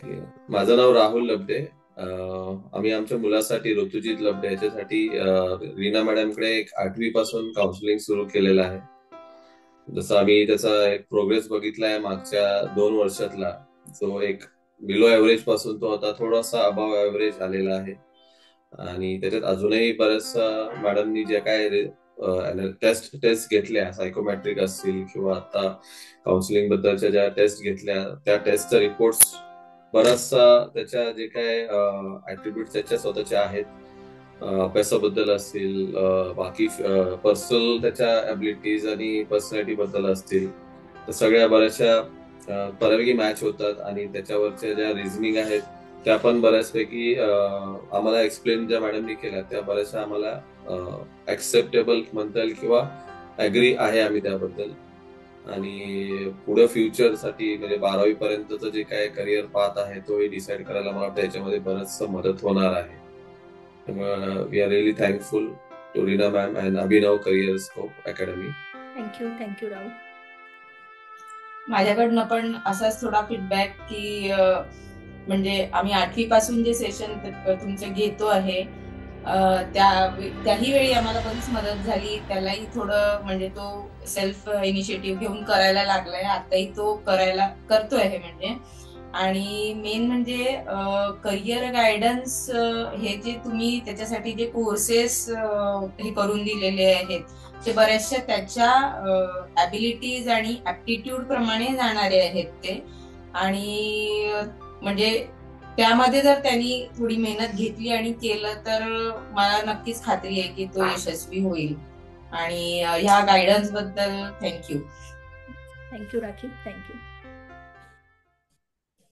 Okay. माझं नाव राहुल लबडे. आम्ही आमच्या मुलासाठी ऋतुजित लबडे याच्यासाठी रीना मॅडमकडे एक 8वी पासून काउन्सिलिंग सुरू केलेलं आहे. जसं आम्ही त्याचा एक प्रोग्रेस बघितलाय मागच्या 2 वर्षातला, जो एक बिलो ऍव्हरेज पासून तो आता थोडासा अबाव ऍव्हरेज आलेला आहे. आणि त्याच्यात अजूनही बऱ्याचशा मॅडमनी ज्या काय टेस्ट घेतल्या, सायकोमॅट्रिक असतील किंवा आता काउन्सिलिंग बद्दलच्या ज्या टेस्ट घेतल्या, त्या टेस्टचा रिपोर्ट्स बराचसा त्याच्या जे काय ऍट्रिब्यूट त्याच्या स्वतःच्या आहेत, अभ्यासाबद्दल असतील, बाकी पर्सनल त्याच्या ॲबिलिटीज आणि पर्सनॅलिटी बद्दल असतील, तर सगळ्या बऱ्याचशा बऱ्यापैकी मॅच होतात. आणि त्याच्यावरच्या ज्या रिझनिंग आहेत त्या पण बऱ्याचपैकी आम्हाला एक्सप्लेन ज्या मॅडमनी केल्या त्या बऱ्याचशा आम्हाला ऍक्सेप्टेबल म्हणता येईल किंवा ऍग्री आहे आम्ही त्याबद्दल. आणि पुढे फ्युचरसाठी म्हणजे 12वी पर्यंतचं जे काय करिअर पाथ आहे तोही डिसाईड करायला मला वाटतं याच्यामध्ये बरंच मदत होणार आहे. त्यामुळे we are really thankful to Reena ma'am and Abhinav career scope academy. Thank you Rahul. माझ्याकडनं पण असाच थोडा फीडबॅक की म्हणजे आम्ही 8वी पासून जे सेशन तुमचे घेतो आहे त्याही वेळी आम्हाला बरीच मदत झाली. त्यालाही थोडं म्हणजे तो सेल्फ इनिशिएटिव्ह घेऊन करायला लागलाय, आताही तो करतोय आहे म्हणजे. आणि मेन म्हणजे करिअर गायडन्स हे जे तुम्ही त्याच्यासाठी जे कोर्सेस हे करून दिलेले आहेत ते बऱ्याचशा त्याच्या ॲबिलिटीज आणि ऍप्टिट्यूड प्रमाणे जाणारे आहेत ते. आणि म्हणजे त्यामध्ये जर त्यांनी थोडी मेहनत घेतली आणि केलं तर मला नक्कीच खात्री आहे की तो यशस्वी होईल. आणि ह्या गायडन्स बद्दल थँक्यू राखी. थँक्यू.